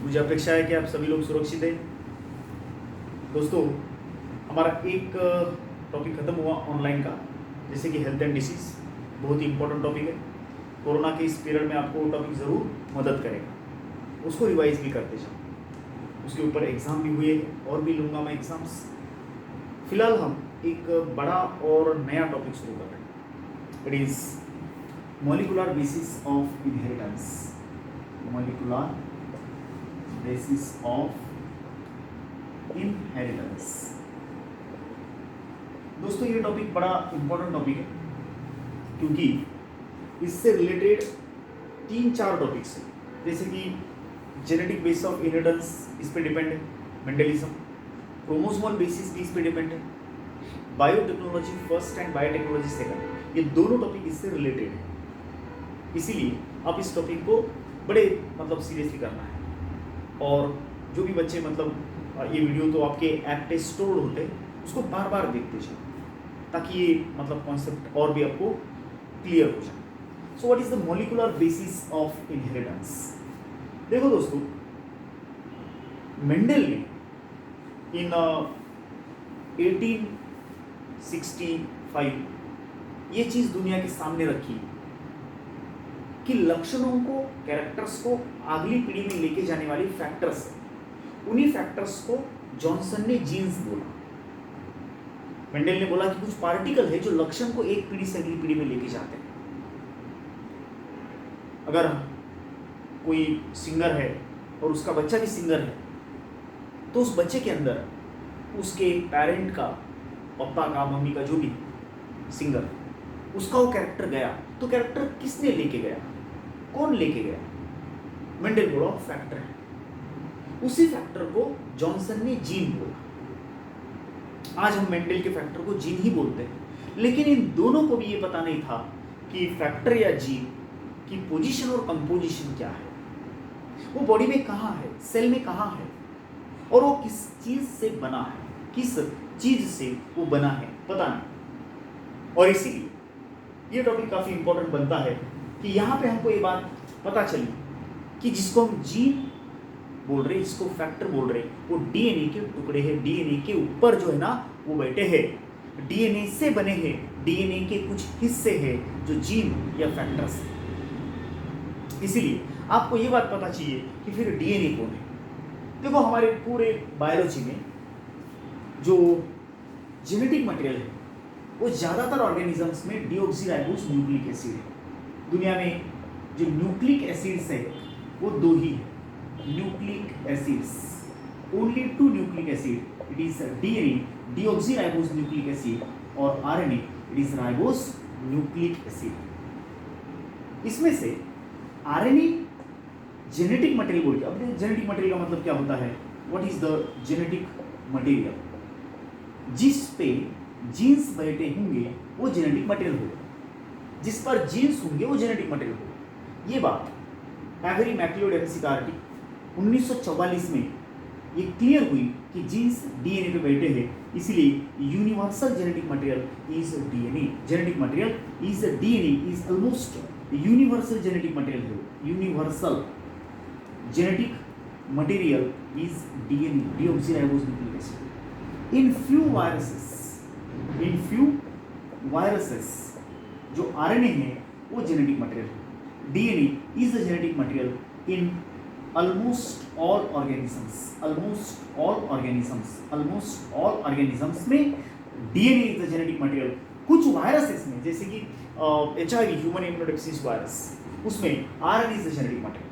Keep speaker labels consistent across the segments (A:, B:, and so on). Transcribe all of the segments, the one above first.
A: मुझे अपेक्षा है कि आप सभी लोग सुरक्षित हैं। दोस्तों, हमारा एक टॉपिक ख़त्म हुआ ऑनलाइन का, जैसे कि हेल्थ एंड डिसीज़। बहुत ही इंपॉर्टेंट टॉपिक है। कोरोना के इस पीरियड में आपको वो टॉपिक ज़रूर मदद करेगा। उसको रिवाइज भी करते जाओ। उसके ऊपर एग्ज़ाम भी हुए और भी लूँगा मैं एग्ज़ाम्स। फिलहाल हम एक बड़ा और नया टॉपिक शुरू कर रहे हैं। It is molecular basis of inheritance. Molecular basis of inheritance. दोस्तों, ये टॉपिक बड़ा इंपॉर्टेंट टॉपिक है, क्योंकि इससे रिलेटेड 3-4 टॉपिक्स हैं। जैसे कि जेनेटिक बेस ऑफ इनहेरिटेंस, इस पे डिपेंड है मेंडलिज्म। क्रोमोसोमल बेसिस भी इस पे डिपेंड है। Biotechnology first and biotechnology second, ये दोनों टॉपिक इससे रिलेटेड है। इसीलिए आप इस टॉपिक को बड़े सीरियसली करना है। और जो भी बच्चे ये वीडियो तो आपके ऐप पे स्टोर होते हैं, उसको बार बार देखते जाओ, ताकि ये कॉन्सेप्ट और भी आपको क्लियर हो जाए। So what is the molecular basis of inheritance? देखो दोस्तों, मेंडल ने इन 1865 ये चीज़ दुनिया के सामने रखी कि लक्षणों को, कैरेक्टर्स को अगली पीढ़ी में लेके जाने वाले फैक्टर्स, उन्हीं फैक्टर्स को जॉनसन ने जीन्स बोला। मेंडल ने बोला कि कुछ पार्टिकल है जो लक्षण को एक पीढ़ी से अगली पीढ़ी में लेके जाते हैं। अगर कोई सिंगर है और उसका बच्चा भी सिंगर है, तो उस बच्चे के अंदर उसके पेरेंट का, पापा का, मम्मी का, जो भी सिंगर, उसका वो कैरेक्टर गया, तो कैरेक्टर किसने लेके गया? कौन लेके गया? मेंडल बोला फैक्टर है। उसी फैक्टर को जॉनसन ने जीन बोला। आज हम मेंडल के फैक्टर को जीन ही बोलते हैं, लेकिन इन दोनों को भी ये पता नहीं था कि फैक्टर या जीन की पोजीशन और कंपोजिशन क्या है, वो बॉडी में कहाँ है, सेल में कहाँ है, और वो किस चीज से बना है, किस चीज से वो बना है, पता नहीं। और इसीलिए ये टॉपिक काफी इंपॉर्टेंट बनता है कि यहाँ पे हमको ये बात पता चली कि जिसको हम जीन बोल रहे, जिसको फैक्टर बोल रहे, वो डीएनए के टुकड़े हैं। डीएनए के ऊपर जो है ना, वो बैठे हैं। डीएनए से बने हैं, डीएनए के कुछ हिस्से हैं जो जीन या फैक्टर्स हैं। इसीलिए आपको ये बात पता चाहिए कि फिर डीएनए कौन है। देखो, हमारे पूरे बायोलॉजी में जो जेनेटिक मटेरियल है, वो ज़्यादातर ऑर्गेनिजम्स में डीऑक्सीराइबोस न्यूक्लिक एसिड है। दुनिया में जो न्यूक्लिक एसिड्स है वो 2 ही है, nucleic acids, only 2 nucleic acid. It is DNA, deoxyribose nucleic acid, और RNA, it is ribose nucleic acid. इसमें से आरएनए जेनेटिक मटेरियल बोल के, अब जेनेटिक मटेरियल का मतलब क्या होता है? What is the genetic material? जिस पे जीन्स बैठे होंगे वो जेनेटिक मटेरियल होगा, जिस पर जीन्स होंगे वो जेनेटिक मटेरियल होगा। ये बात एवरी मैक्लियोड एनसीईआरटी 1944 में ये क्लियर हुई कि जीन्स डीएनए पे बैठे हैं, इसीलिए universal genetic material is DNA. Genetic material is DNA, is almost universal genetic material है। Universal genetic material is DNA, deoxyribose nucleic acid. In few viruses जो आरएनए है वो जेनेटिक मटेरियल है। DNA is the genetic material in almost all organisms में DNA is the genetic material. कुछ viruses में, जैसे कि एचआईवी, ह्यूमन इम्यूनोडेफिशिएंसी वायरस, उसमें RNA is the genetic material.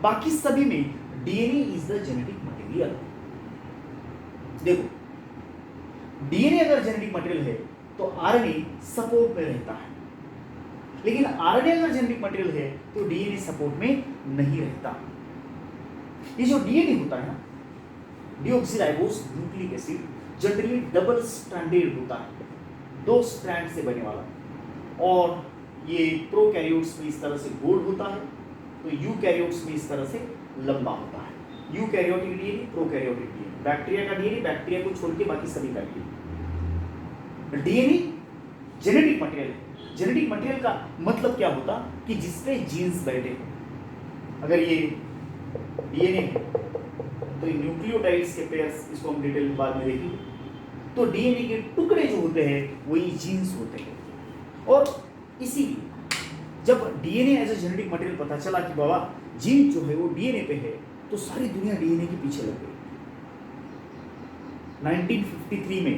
A: बाकी सभी में DNA is the genetic material. देखो, डीएनए अगर जेनेटिक मटेरियल है तो आरएनए सपोर्ट में रहता है, लेकिन आरएनए अगर जेनेटिक मटेरियल है तो डीएनए सपोर्ट में नहीं रहता। ये जो डीएनए होता है ना, deoxyribose nucleic acid, generally double stranded होता है, 2 स्ट्रैंड से बने वाला, और ये प्रोकैरियोट्स में इस तरह से गोल होता है, तो यूकैरियोट्स में इस तरह से लंबा होता है। Eukaryotic DNA, prokaryotic DNA. Bacteria का डीएनए, बैक्टीरिया को छोड़ के बाकी सभी का डीएनए। डीएनए जेनेटिक मटेरियल है। जेनेटिक मटेरियल का मतलब क्या होता कि जिसपे जीन्स बैठे। अगर ये डीएनए है, तो ये न्यूक्लियोटाइड्स के पेयर्स, इसको हम डिटेल में बाद में देखेंगे। तो डीएनए के टुकड़े जो होते हैं वही जीन्स होते हैं। और इसीलिए जब DNA as a genetic material पता चला कि बाबा जीन जो है वो डीएनए पे है, तो सारी दुनिया डीएनए के पीछे लग गई। 1953 में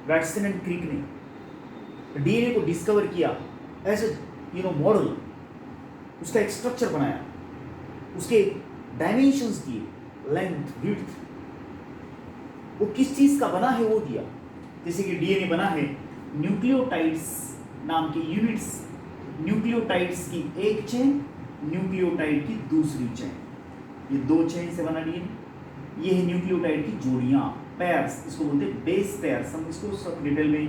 A: वैटसन एंड क्रिक ने डीएनए को डिस्कवर किया एज अ मॉडल, उसका एक स्ट्रक्चर बनाया, उसके डायमेंशंस दिए, लेंथ, विड्थ, वो किस चीज का बना है वो दिया। जैसे कि डीएनए बना है न्यूक्लियोटाइड्स नाम की यूनिट्स, न्यूक्लियोटाइड्स की एक चेन, न्यूक्लियोटाइड की दूसरी चेन, ये दो चेन से बना डीएनए। ये है न्यूक्लियोटाइड की जोड़ियां, पेयर्स, इसको बोलते हैं बेस पेयर्स। हम इसको सब डिटेल में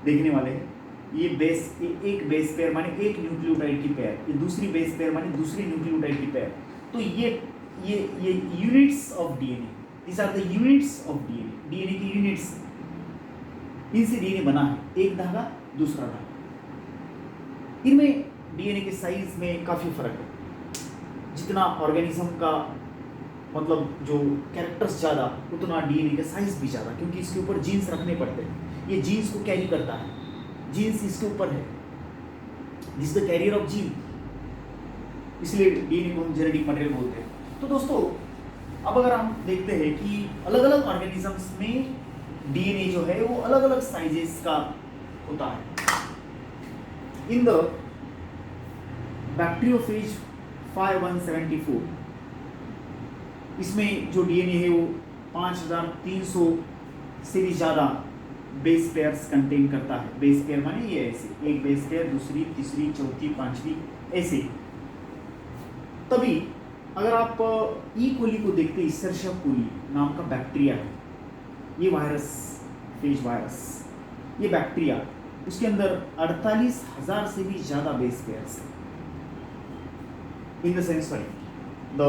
A: देखने वाले हैं। ये एक बेस पेयर माने एक न्यूक्लियोटाइड की पेयर, ये दूसरी बेस पेयर माने दूसरी न्यूक्लियोटाइड की पेयर। तो ये units of DNA, these are the units of DNA, DNA की यूनिट्स, इनसे डीएनए बना है, एक धागा दूसरा धागा। इनमें डीएनए के साइज में काफी फर्क है। जितना ऑर्गेनिज्म का मतलब जो कैरेक्टर्स ज़्यादा, उतना डीएनए का साइज भी ज़्यादा, क्योंकि इसके ऊपर जीन्स रखने पड़ते हैं। ये जीन्स को कैरी करता है, जीन्स इसके ऊपर है, this the carrier of gene, इसलिए डीएनए को हम जेनेटिक मटेरियल बोलते हैं। तो दोस्तों अब अगर हम देखते हैं कि अलग अलग ऑर्गेनिजम्स में डीएनए जो है वो अलग अलग साइजेस का होता है। इन द बैक्टीरियोफेज 5174, इसमें जो डीएनए है वो 5300 से भी ज़्यादा बेस पेयर्स कंटेन करता है। बेस पेयर माने ये ऐसे, एक बेस पेयर, दूसरी, तीसरी, चौथी, पांचवी, ऐसे। तभी अगर आप ई कोली को देखते हैं, इसेर्शिया कोली नाम का बैक्टीरिया है, ये वायरस, फेज वायरस, ये बैक्टीरिया, उसके अंदर 48,000 से भी ज़्यादा बेस पेयर्स हैं। In the sense the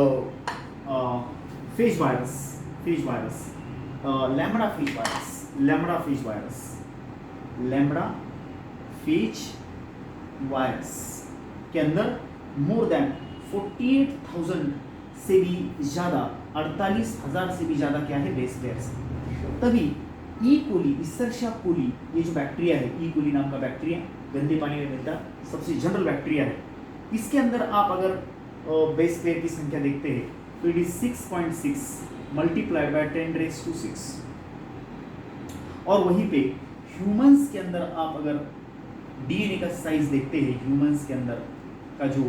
A: phase virus, lambda phase virus के अंदर मोर देन 48,000 से भी ज़्यादा, 48,000 से भी ज़्यादा क्या है, बेस पेयर्स। तभी ई कोली, इसेर्शिया कोली, ये जो बैक्टीरिया है, ई कोली नाम का बैक्टीरिया गंदे पानी में मिलता सबसे जनरल बैक्टीरिया है। इसके अंदर आप अगर बेस पेयर की संख्या देखते हैं तो इट इज 6.6 मल्टीप्लाइड बाय 10⁻⁶। और वहीं पे ह्यूमंस के अंदर आप अगर डीएनए का साइज देखते हैं, ह्यूमंस के अंदर का जो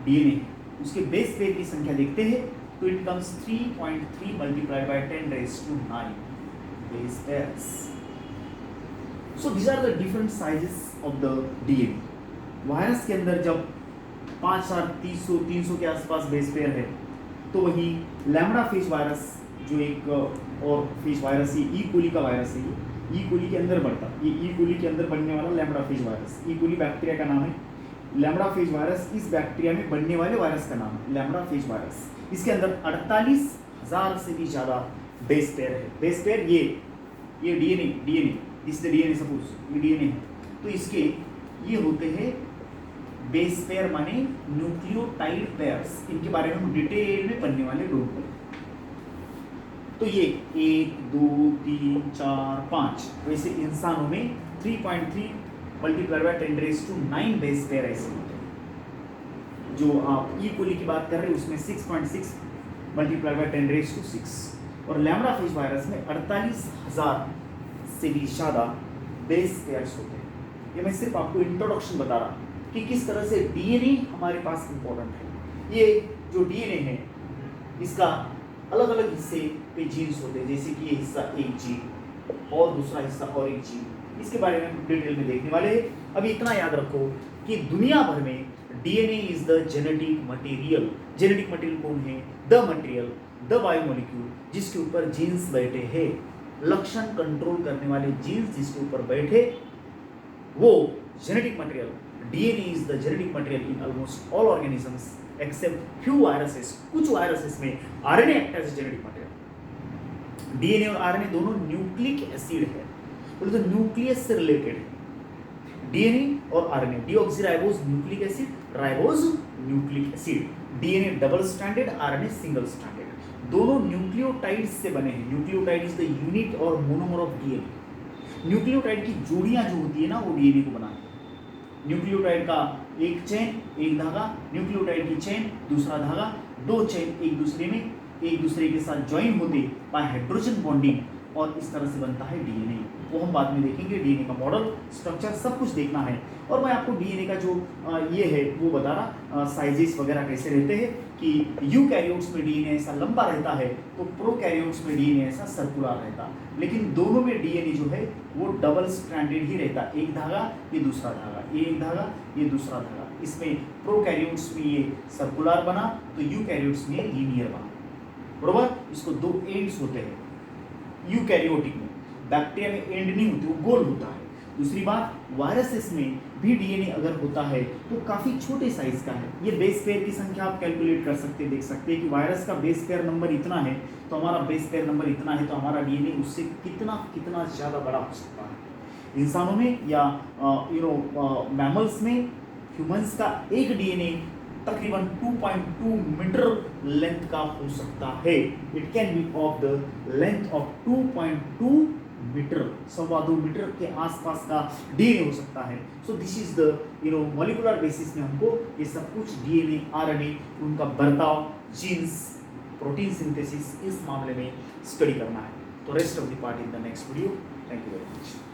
A: डीएनए है उसके बेस पेयर की संख्या देखते हैं तो it comes 3.3 multiplied by 10⁹ base pairs. So these are the different sizes of the DNA. Virus के अंदर जब 5,300 के आसपास बेस पेयर है, तो वही लैम्बडा फेज वायरस जो एक और फेज वायरस है, ई कोली का वायरस है, ये ई कोली के अंदर बढ़ता, ये ई कोली के अंदर बनने वाला लैम्बडा फेज वायरस, ई कोली बैक्टीरिया का नाम है, लैम्बडा फेज वायरस इस बैक्टीरिया में बनने वाले वायरस का नाम है लैम्बडा फेज वायरस। इसके अंदर 48,000 से भी ज़्यादा बेस पेयर है। बेस पेयर ये डीएनए इससे डीएनए, सपोज ये डीएनए है, तो इसके ये होते हैं बेस पेयर माने न्यूक्लियोटाइड पेयर्स। इनके बारे में हम डिटेल में पढ़ने वाले डोंट वरी। तो ये 1 2 3 4 5, वैसे इंसानों में 3.3 मल्टीप्लाइड बाय 10⁻⁹ बेस पेयर ऐसे होते हैं। जो आप ई कोली की बात कर रहे हैं उसमें 6.6 मल्टीप्लाइड बाय 10⁻⁶, और लैम्बडा फेज वायरस में 48,000 से भी ज़्यादा बेस पेयर्स होते हैं। ये मैं सिर्फ आपको इंट्रोडक्शन बता रहा कि किस तरह से डीएनए हमारे पास इंपॉर्टेंट है। ये जो डीएनए है इसका अलग अलग हिस्से पे जीन्स होते हैं, जैसे कि ये हिस्सा एक जीन और दूसरा हिस्सा और एक जीन, इसके बारे में हम डिटेल में देखने वाले हैं। अभी इतना याद रखो कि दुनिया भर में DNA is the genetic material. Genetic material कौन है? द मटेरियल, द बायोमोलिक्यूल जिसके ऊपर जीन्स बैठे हैं, लक्षण कंट्रोल करने वाले जीन्स जिसके ऊपर बैठे वो genetic material. DNA is the genetic material in almost all organisms except few viruses. कुछ वायरसेस में RNA act as genetic material. DNA और आरएनए दोनों न्यूक्लिक एसिड है, बोले तो न्यूक्लियस से रिलेटेड है। डीएनए और RNA, deoxyribose nucleic acid, ribose nucleic acid. DNA double stranded, RNA single stranded. दोनों न्यूक्लियोटाइड्स से बने हैं। न्यूक्लियोटाइड इज द यूनिट और मोनोमर ऑफ डीएनए। न्यूक्लियोटाइड की जोड़ियां जो होती है ना, वो डीएनए को बनाती है। न्यूक्लियोटाइड का एक चेन, एक धागा, न्यूक्लियोटाइड की चेन, दूसरा धागा, दो चेन एक दूसरे के साथ ज्वाइन होते बाय हाइड्रोजन बॉन्डिंग, और इस तरह से बनता है डीएनए। वो हम बाद में देखेंगे। डीएनए का मॉडल, स्ट्रक्चर सब कुछ देखना है। और मैं आपको डीएनए का जो ये है वो बता रहा, साइजेस वगैरह कैसे रहते हैं कि यूकैरियोट्स में डीएनए ऐसा लंबा रहता है, तो प्रोकैरियोट्स में डीएनए ऐसा सर्कुलर रहता है। लेकिन दोनों में डीएनए जो है वो डबल स्ट्रैंडेड ही रहता है। एक धागा, ये दूसरा धागा, ये एक धागा, ये दूसरा धागा। इसमें प्रोकैरियोट्स में ये सर्कुलर बना, तो यूकैरियोट्स में लीनियर बना। बरोबर। इसको दो एंड्स होते हैं यूकैरियोटिक में। बैक्टीरिया में एंड नहीं होती, वो गोल होता है। दूसरी बात, वायरसेस में भी डीएनए अगर होता है तो काफ़ी छोटे साइज का है। ये बेस पेयर की संख्या आप कैलकुलेट कर सकते हैं, देख सकते हैं कि वायरस का बेस पेयर नंबर इतना है, तो हमारा बेस पेयर नंबर इतना है, तो हमारा डीएनए उससे कितना कितना ज़्यादा बड़ा हो सकता है। इंसानों में या मैमल्स में, ह्यूमंस का एक डीएनए तकरीबन 2.2 मीटर लेंथ का हो सकता है। It can be of the length of 2.2 metre, 2.25 metre के आसपास का डीएनए हो सकता है। So this is the molecular basis में हमको ये सब कुछ डीएनए, आरएनए, उनका बर्ताव, जीन्स, प्रोटीन सिंथेसिस, इस मामले में स्टडी करना है। तो rest of the part in the next video. Thank you very much.